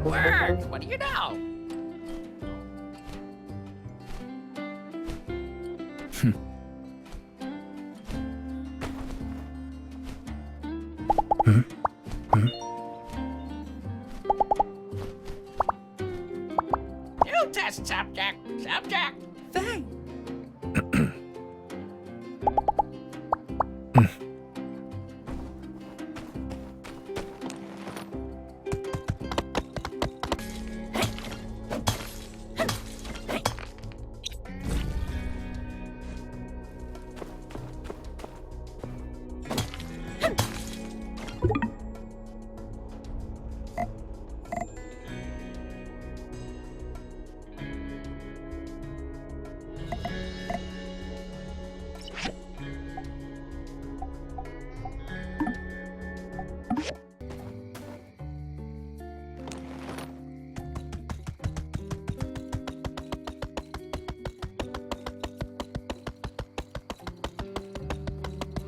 Work! What do you know? New test subject. Subject. Thanks.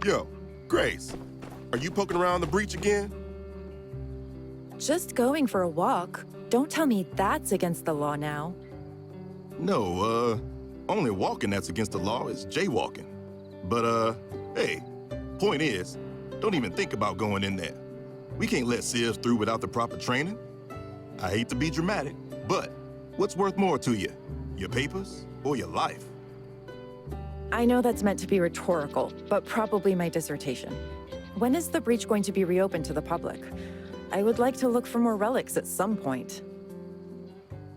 Yo, Grace, are you poking around the breach again? Just going for a walk. Don't tell me that's against the law now. No, only walking that's against the law is jaywalking. But, hey, point is, don't even think about going in there. We can't let Sivs through without the proper training. I hate to be dramatic, but what's worth more to you? Your papers or your life? I know that's meant to be rhetorical, but probably my dissertation. When is the breach going to be reopened to the public? I would like to look for more relics at some point.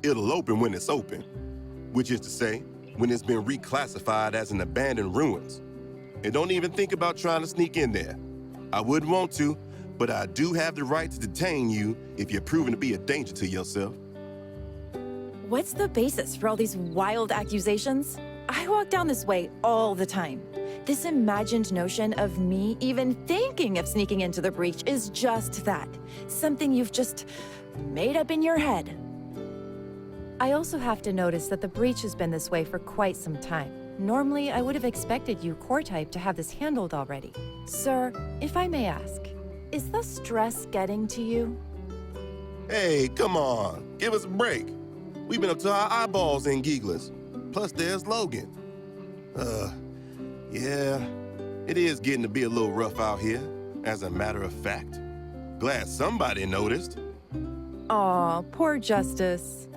It'll open when it's open, which is to say, when it's been reclassified as an abandoned ruins. And don't even think about trying to sneak in there. I wouldn't want to, but I do have the right to detain you if you're proven to be a danger to yourself. What's the basis for all these wild accusations? I walk down this way all the time. This imagined notion of me even thinking of sneaking into the breach is just that. Something you've just made up in your head. I also have to notice that the breach has been this way for quite some time. Normally, I would have expected you, core type, to have this handled already. Sir, if I may ask, is the stress getting to you? Hey, come on, give us a break. We've been up to our eyeballs in Geeglers. Plus, there's Logan. Yeah, it is getting to be a little rough out here, as a matter of fact. Glad somebody noticed. Aw, poor Justice.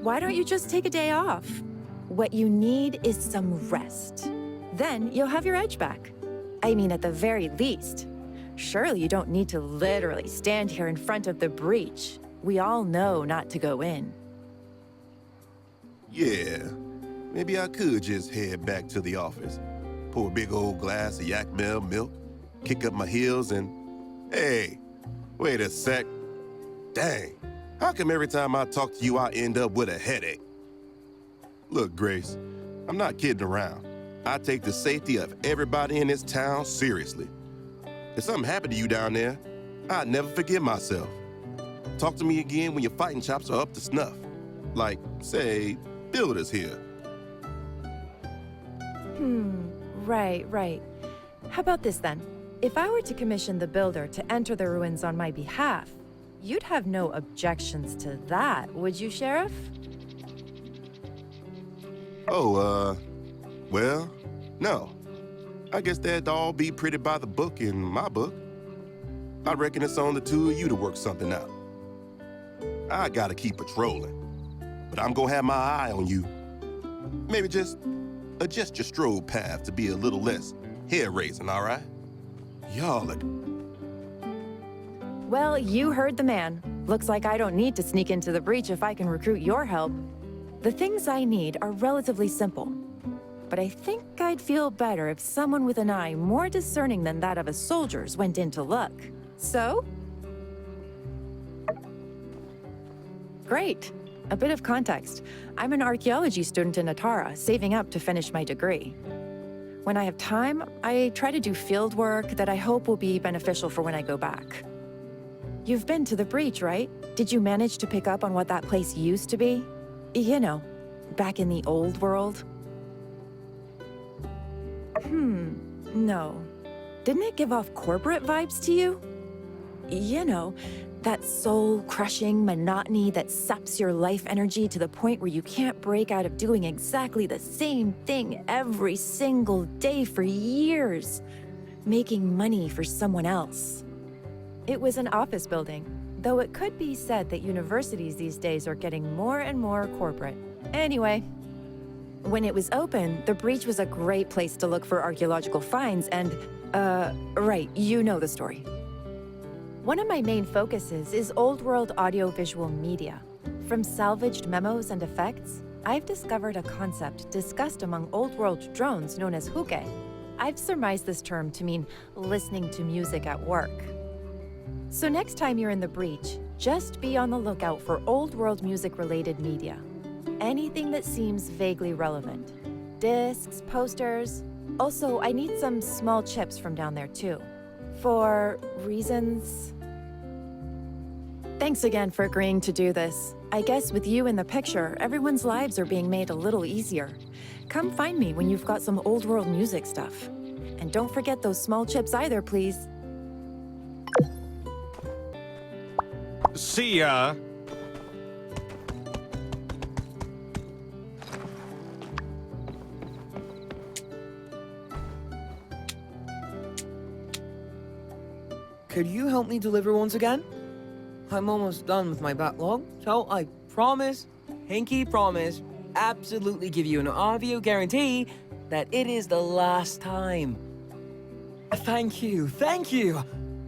Why don't you just take a day off? What you need is some rest. Then you'll have your edge back. I mean, at the very least. Surely you don't need to literally stand here in front of the breach. We all know not to go in. Yeah, maybe I could just head back to the office, pour a big old glass of yak milk, kick up my heels, and... Hey, wait a sec. Dang, how come every time I talk to you, I end up with a headache? Look, Grace, I'm not kidding around. I take the safety of everybody in this town seriously. If something happened to you down there, I'd never forgive myself. Talk to me again when your fighting chops are up to snuff. Like, say, builders here. Right. How about this then? If I were to commission the builder to enter the ruins on my behalf, you'd have no objections to that, would you, Sheriff? Oh, well, no. I guess that'd all be pretty by the book in my book. I reckon it's on the two of you to work something out. I gotta keep patrolling, but I'm gonna have my eye on you. Maybe just adjust your stroll path to be a little less hair-raising, all right? Y'all are... Well, you heard the man. Looks like I don't need to sneak into the breach if I can recruit your help. The things I need are relatively simple, but I think I'd feel better if someone with an eye more discerning than that of a soldier's went in to look. So? Great. A bit of context. I'm an archaeology student in Atara, saving up to finish my degree. When I have time, I try to do field work that I hope will be beneficial for when I go back. You've been to the breach, right? Did you manage to pick up on what that place used to be? You know, back in the old world? No. Didn't it give off corporate vibes to you? You know, That soul-crushing monotony that saps your life energy to the point where you can't break out of doing exactly the same thing every single day for years, making money for someone else. It was an office building, though it could be said that universities these days are getting more and more corporate. Anyway, when it was open, the breach was a great place to look for archaeological finds and, right, you know the story. One of my main focuses is old-world audiovisual media. From salvaged memos and effects, I've discovered a concept discussed among old-world drones known as huke. I've surmised this term to mean listening to music at work. So next time you're in the breach, just be on the lookout for old-world music-related media. Anything that seems vaguely relevant. Discs, posters. Also, I need some small chips from down there too. For reasons... Thanks again for agreeing to do this. I guess with you in the picture, everyone's lives are being made a little easier. Come find me when you've got some old world music stuff. And don't forget those small chips either, please. See ya. Could you help me deliver once again? I'm almost done with my backlog, so I promise, pinky promise, absolutely give you an audio guarantee that it is the last time. Thank you, thank you!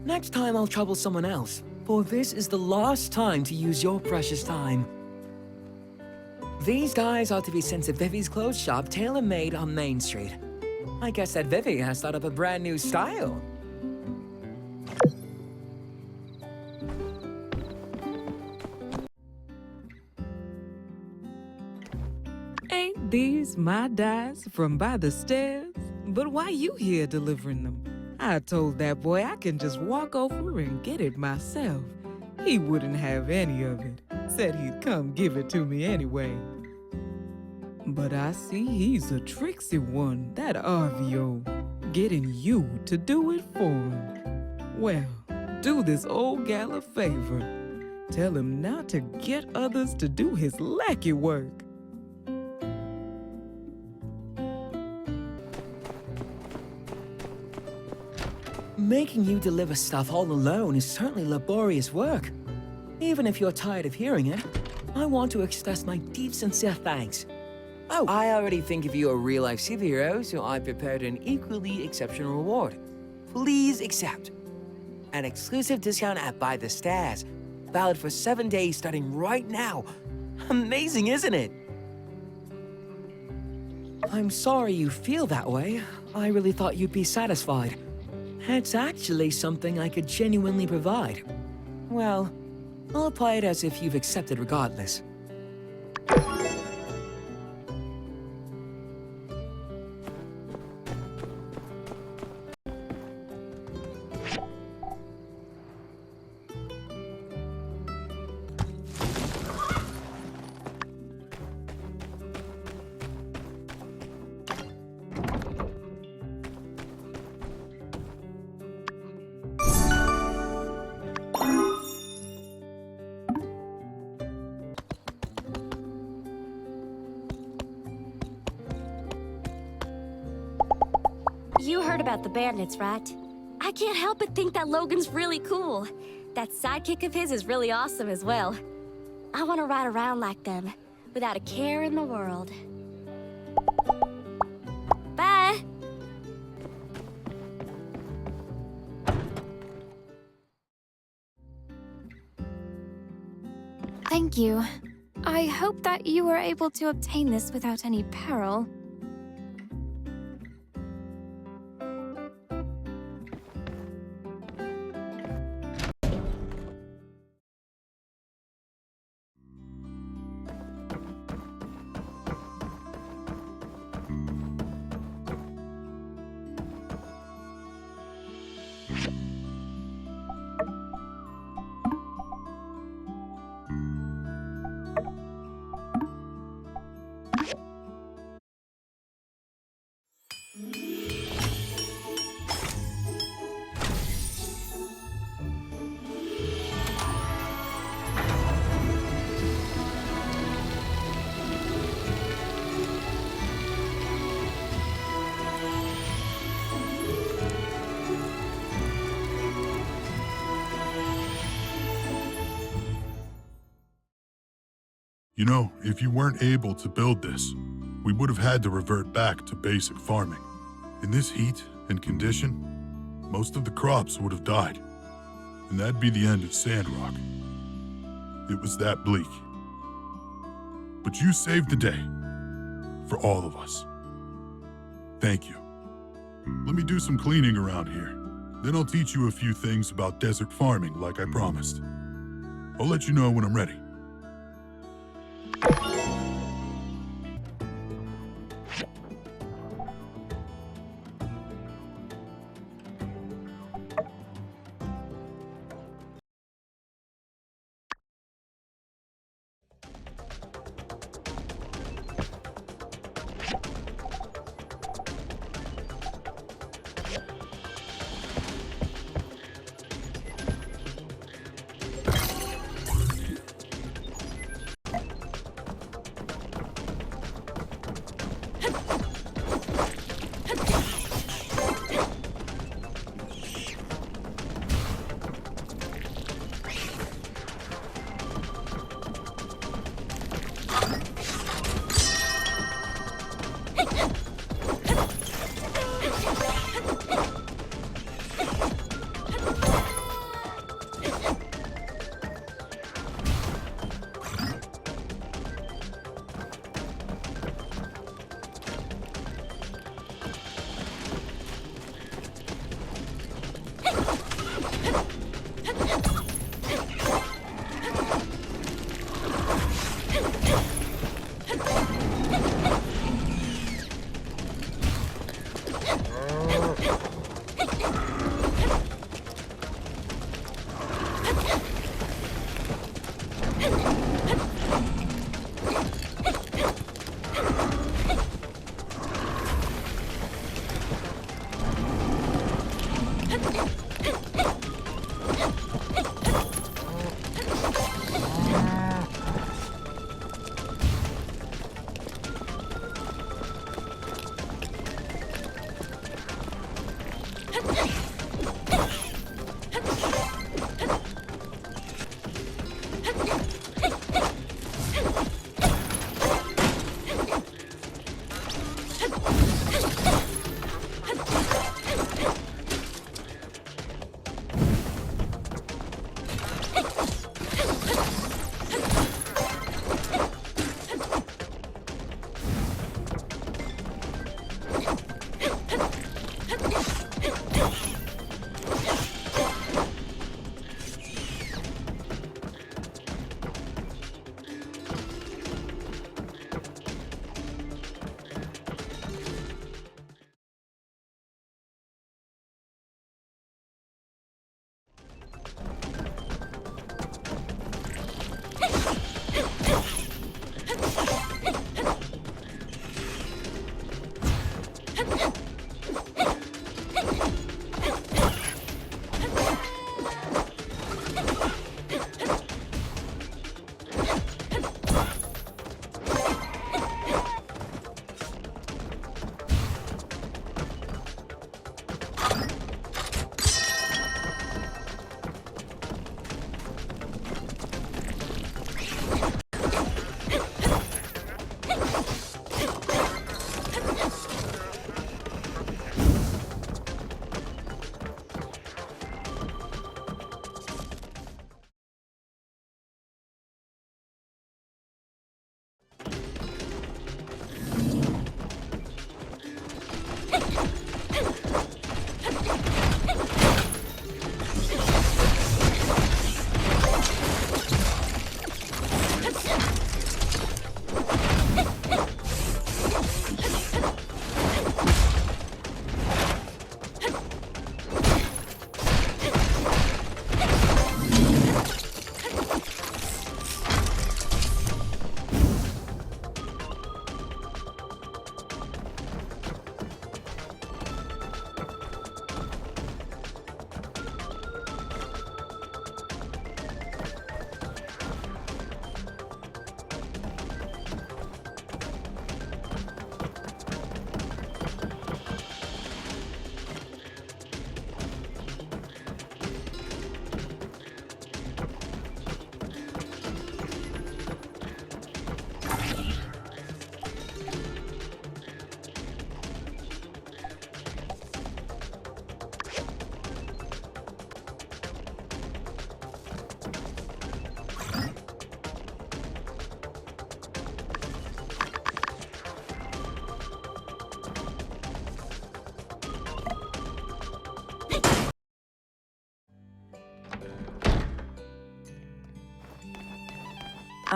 Next time I'll trouble someone else, for this is the last time to use your precious time. These guys are to be sent to Vivi's clothes shop, tailor-made on Main Street. I guess that Vivi has thought up a brand new style. Ain't these my dyes from by the stairs? But why you here delivering them? I told that boy I can just walk over and get it myself. He wouldn't have any of it. Said he'd come give it to me anyway. But I see he's a tricksy one, that RVO, getting you to do it for him. Well, do this old gal a favor. Tell him not to get others to do his lackey work. Making you deliver stuff all alone is certainly laborious work. Even if you're tired of hearing it, I want to express my deep, sincere thanks. Oh, I already think of you a real-life superhero, so I prepared an equally exceptional reward. Please accept. An exclusive discount at By the Stairs, valid for 7 days starting right now. Amazing, isn't it? I'm sorry you feel that way. I really thought you'd be satisfied. It's actually something I could genuinely provide. Well, I'll apply it as if you've accepted regardless. You heard about the bandits, right? I can't help but think that Logan's really cool. That sidekick of his is really awesome as well. I want to ride around like them, without a care in the world. Bye! Thank you. I hope that you were able to obtain this without any peril. You know, if you weren't able to build this, we would have had to revert back to basic farming. In this heat and condition, most of the crops would have died, and that'd be the end of Sandrock. It was that bleak. But you saved the day, for all of us. Thank you. Let me do some cleaning around here. Then I'll teach you a few things about desert farming like I promised. I'll let you know when I'm ready.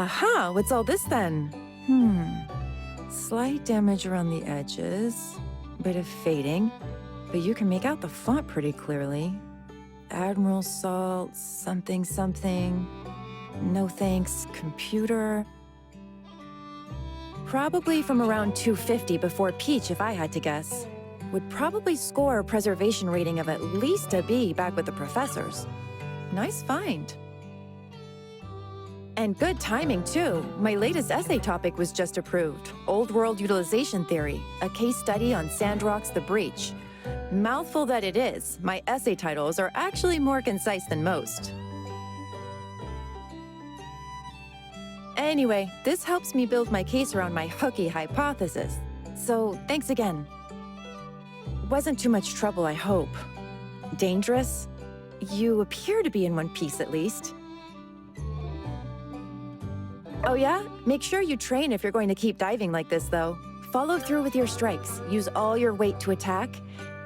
Aha, what's all this then? Slight damage around the edges, bit of fading, but you can make out the font pretty clearly. Admiral Salt, something, something. No thanks, computer. Probably from around 250 before Peach, if I had to guess. Would probably score a preservation rating of at least a B back with the professors. Nice find. And good timing, too. My latest essay topic was just approved. Old World Utilization Theory, a case study on Sandrock's The Breach. Mouthful that it is, my essay titles are actually more concise than most. Anyway, this helps me build my case around my hooky hypothesis. So, thanks again. Wasn't too much trouble, I hope. Dangerous? You appear to be in one piece, at least. Oh yeah? Make sure you train if you're going to keep diving like this, though. Follow through with your strikes. Use all your weight to attack.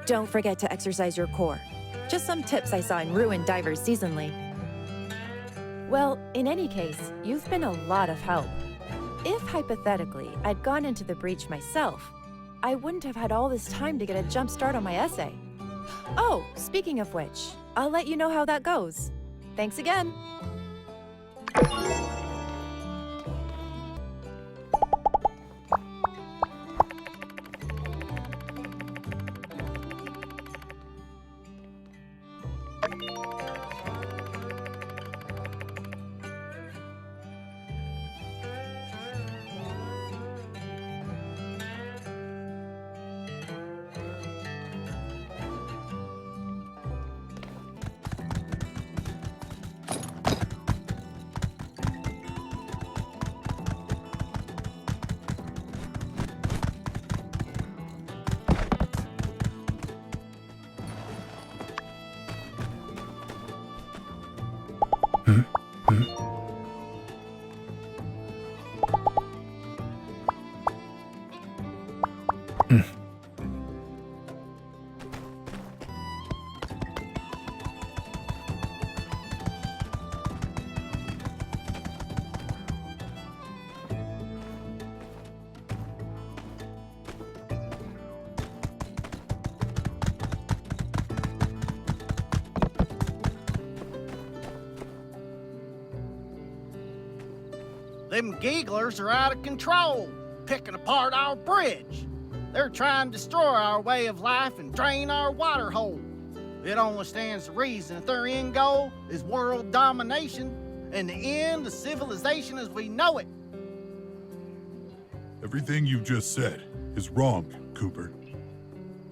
Don't forget to exercise your core. Just some tips I saw in Ruined Divers Seasonally. Well, in any case, you've been a lot of help. If, hypothetically, I'd gone into the breach myself, I wouldn't have had all this time to get a jump start on my essay. Oh, speaking of which, I'll let you know how that goes. Thanks again. Them gigglers are out of control, picking apart our bridge. They're trying to destroy our way of life and drain our water hole. It only stands to reason that their end goal is world domination and the end of civilization as we know it. Everything you just said is wrong, Cooper.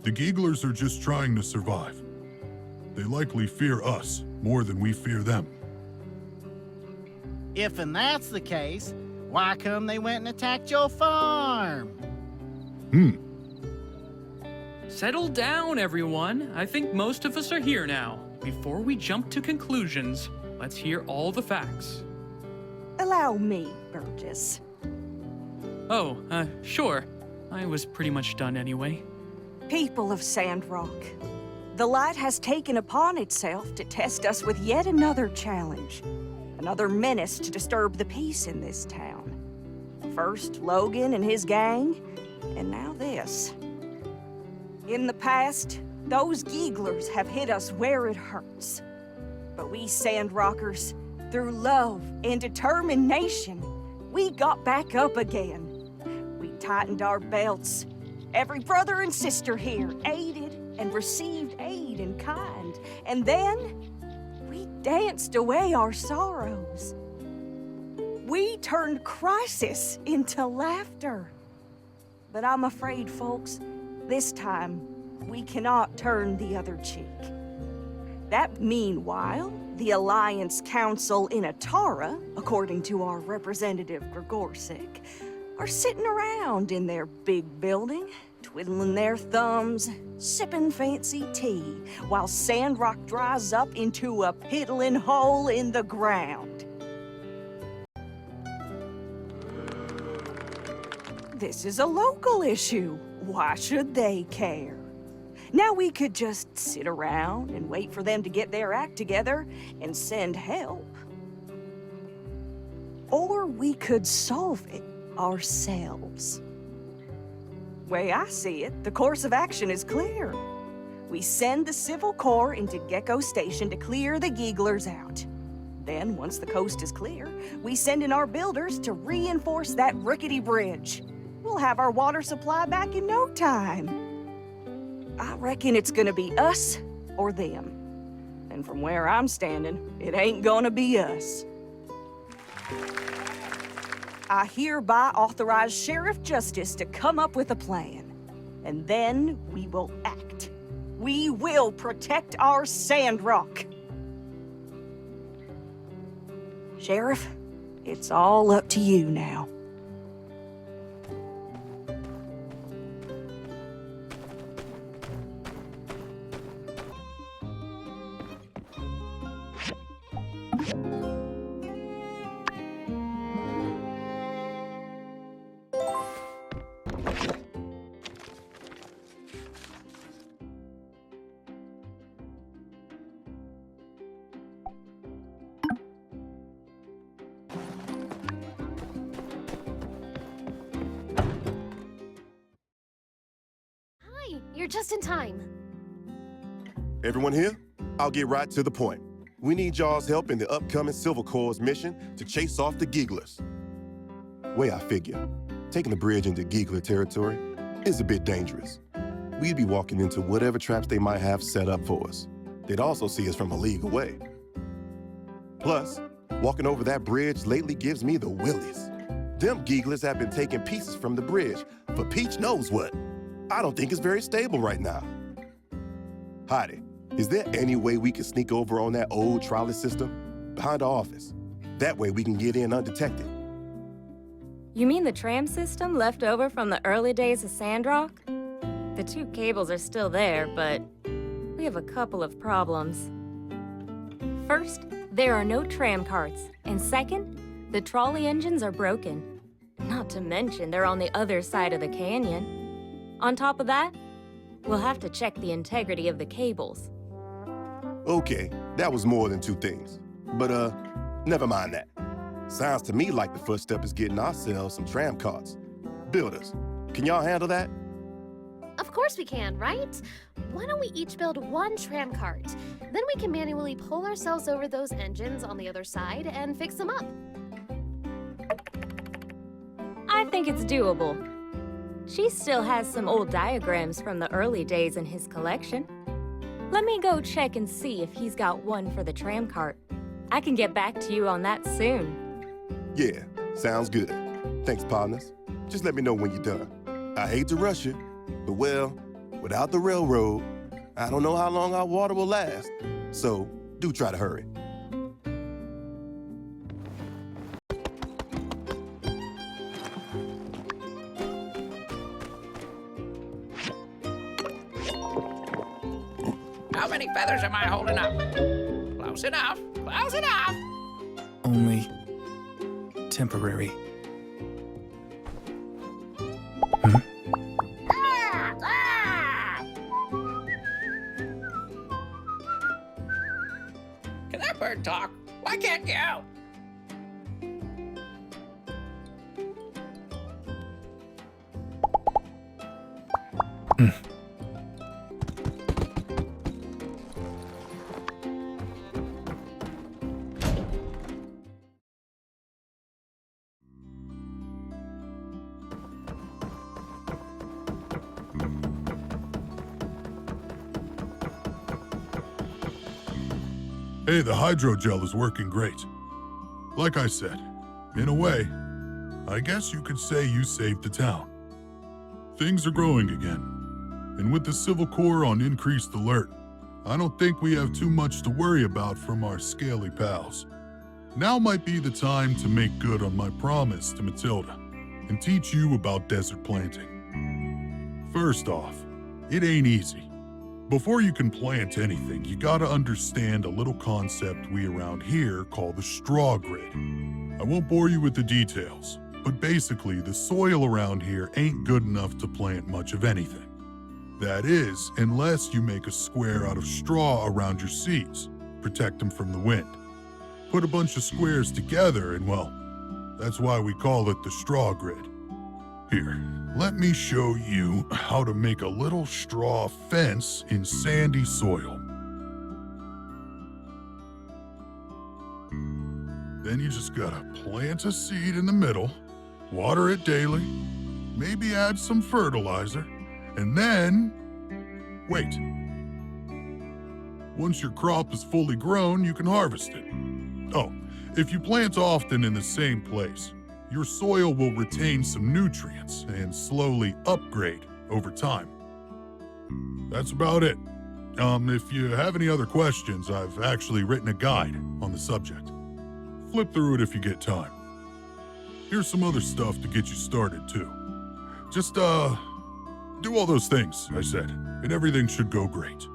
The Gigglers are just trying to survive. They likely fear us more than we fear them. If and that's the case, why come they went and attacked your farm? Settle down, everyone. I think most of us are here now. Before we jump to conclusions, let's hear all the facts. Allow me, Burgess. Oh, sure. I was pretty much done anyway. People of Sandrock, the light has taken upon itself to test us with yet another challenge. Another menace to disturb the peace in this town. First, Logan and his gang, and now this. In the past, those Gigglers have hit us where it hurts. But we Sandrockers, through love and determination, we got back up again. We tightened our belts. Every brother and sister here aided and received aid in kind. And then, we danced away our sorrows. We turned crisis into laughter. But I'm afraid, folks, this time, we cannot turn the other cheek. That meanwhile, the Alliance Council in Atara, according to our representative Gregorsic, are sitting around in their big building, twiddling their thumbs, sipping fancy tea, while Sandrock dries up into a piddling hole in the ground. This is a local issue. Why should they care? Now we could just sit around and wait for them to get their act together and send help. Or we could solve it ourselves. Way I see it, the course of action is clear. We send the Civil Corps into Gecko Station to clear the Gigglers out. Then, once the coast is clear, we send in our builders to reinforce that rickety bridge. We'll have our water supply back in no time. I reckon it's gonna be us or them. And from where I'm standing, it ain't gonna be us. I hereby authorize Sheriff Justice to come up with a plan. And then we will act. We will protect our Sandrock. Sheriff, it's all up to you now. You're just in time. Everyone here? I'll get right to the point. We need y'all's help in the upcoming Civil Corps' mission to chase off the Gigglers. Way I figure, taking the bridge into Giggler territory is a bit dangerous. We'd be walking into whatever traps they might have set up for us. They'd also see us from a league away. Plus, walking over that bridge lately gives me the willies. Them Gigglers have been taking pieces from the bridge for Peach knows what. I don't think it's very stable right now. Heidi, is there any way we can sneak over on that old trolley system behind the office? That way we can get in undetected. You mean the tram system left over from the early days of Sandrock? The two cables are still there, but we have a couple of problems. First, there are no tram carts, and second, the trolley engines are broken. Not to mention they're on the other side of the canyon. On top of that, we'll have to check the integrity of the cables. Okay, that was more than two things. But, never mind that. Sounds to me like the first step is getting ourselves some tram carts. Builders, can y'all handle that? Of course we can, right? Why don't we each build one tram cart? Then we can manually pull ourselves over those engines on the other side and fix them up. I think it's doable. She still has some old diagrams from the early days in his collection. Let me go check and see if he's got one for the tram cart. I can get back to you on that soon. Yeah, sounds good. Thanks, partners. Just let me know when you're done. I hate to rush you, but well, without the railroad, I don't know how long our water will last. So, do try to hurry. How many feathers am I holding up? Close enough. Close enough. Only temporary. Can that bird talk? Why can't you? Hey, the hydrogel is working great. Like I said, in a way, I guess you could say you saved the town. Things are growing again, and with the Civil Corps on increased alert, I don't think we have too much to worry about from our scaly pals. Now might be the time to make good on my promise to Matilda and teach you about desert planting. First off, it ain't easy. Before you can plant anything, you gotta understand a little concept we around here call the straw grid. I won't bore you with the details, but basically the soil around here ain't good enough to plant much of anything. That is, unless you make a square out of straw around your seeds, protect them from the wind. Put a bunch of squares together and, well, That's why we call it the straw grid. Here, let me show you how to make a little straw fence in sandy soil. Then you just gotta plant a seed in the middle, water it daily, maybe add some fertilizer, and then wait. Once your crop is fully grown, you can harvest it. Oh, if you plant often in the same place, your soil will retain some nutrients and slowly upgrade over time. That's about it. If you have any other questions, I've actually written a guide on the subject. Flip through it if you get time. Here's some other stuff to get you started, too. Just, do all those things I said, and everything should go great.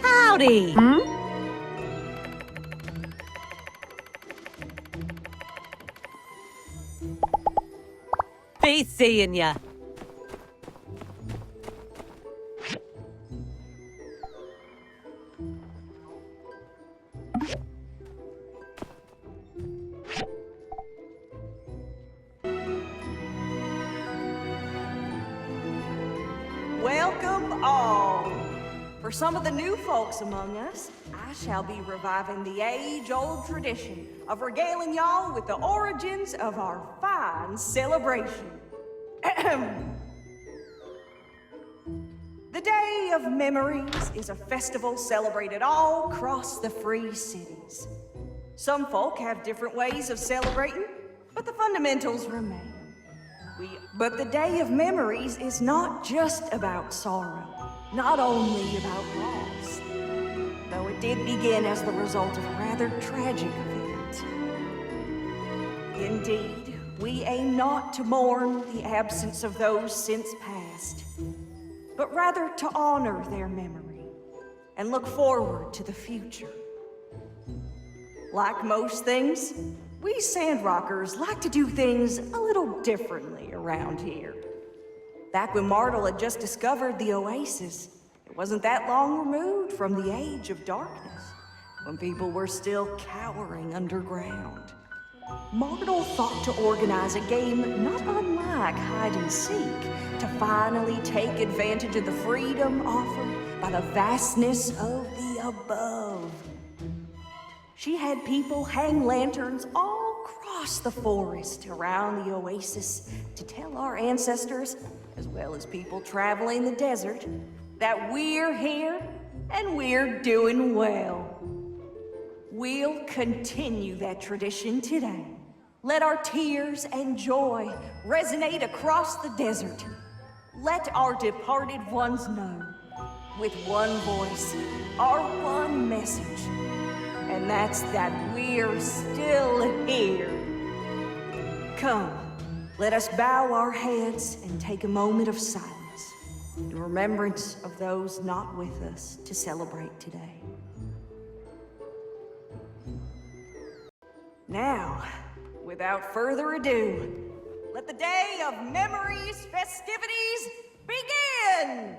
Howdy! Be seeing ya. Welcome all. For some of the new folks among us, I shall be reviving the age-old tradition of regaling y'all with the origins of our fine celebration. The Day of Memories is a festival celebrated all across the free cities. Some folk have different ways of celebrating, but the fundamentals remain. But the Day of Memories is not just about sorrow, not only about loss, though it did begin as the result of a rather tragic event. Indeed, we aim not to mourn the absence of those since passed, but rather to honor their memory and look forward to the future. Like most things, we Sandrockers like to do things a little differently around here. Back when Martel had just discovered the oasis, it wasn't that long removed from the Age of Darkness, when people were still cowering underground. Martel thought to organize a game not unlike hide-and-seek to finally take advantage of the freedom offered by the vastness of the above. She had people hang lanterns all across the forest around the oasis to tell our ancestors, as well as people traveling the desert, that we're here and we're doing well. We'll continue that tradition today, Let our tears and joy resonate across the desert. Let our departed ones know, with one voice, our one message, and that's that we're still here. Come, let us bow our heads and take a moment of silence in remembrance of those not with us to celebrate today. Now, without further ado, let the day of memories festivities begin!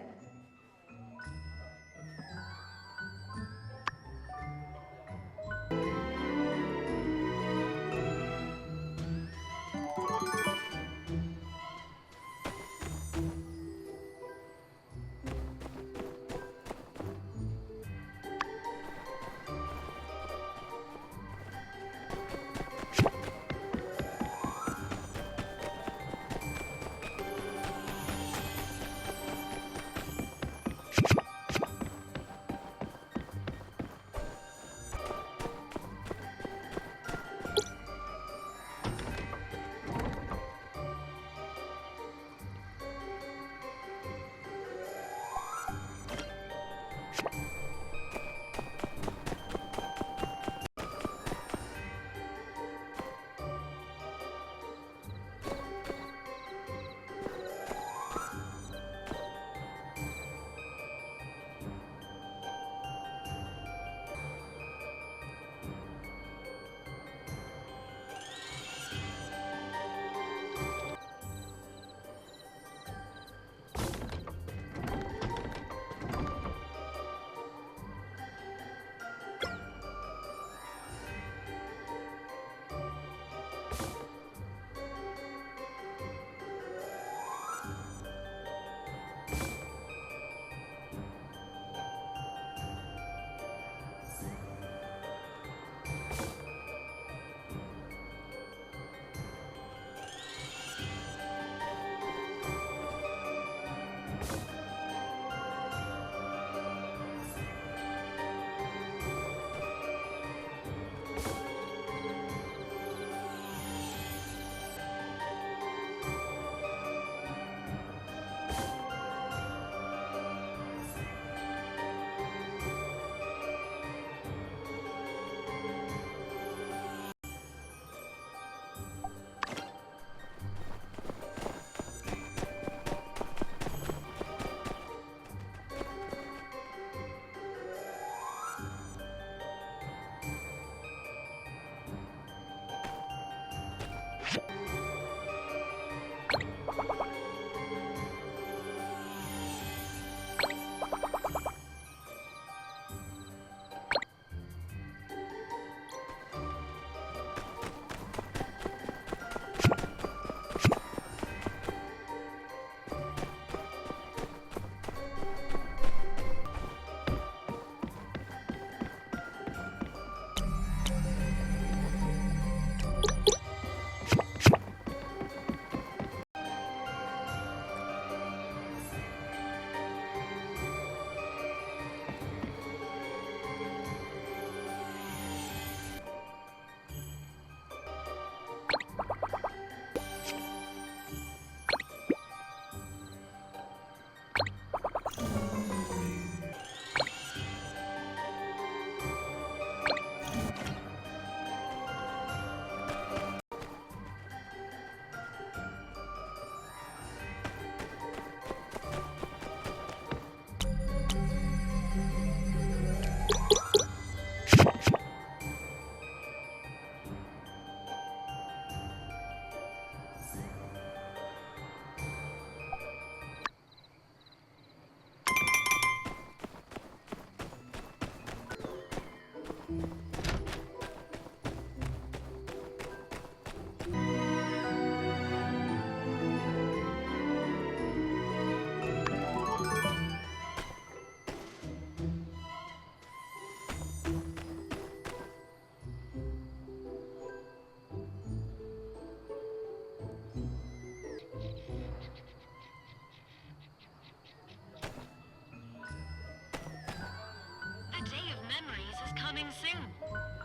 The day of memories is coming soon.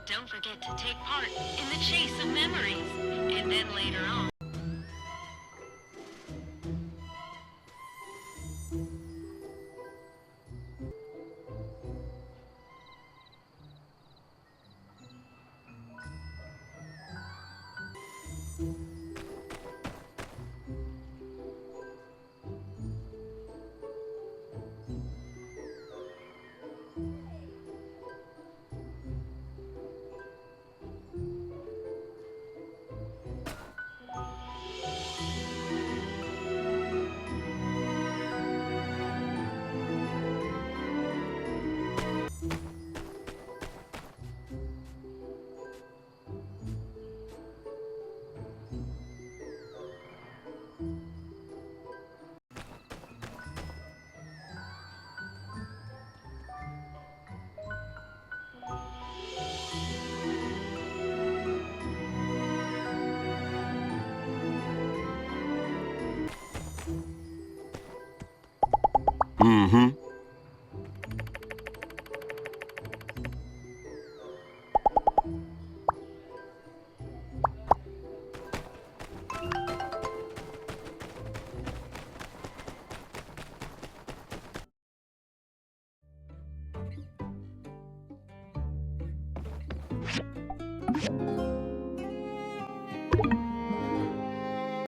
Don't forget to take part in the chase of memories. And then later on, Mm-hmm.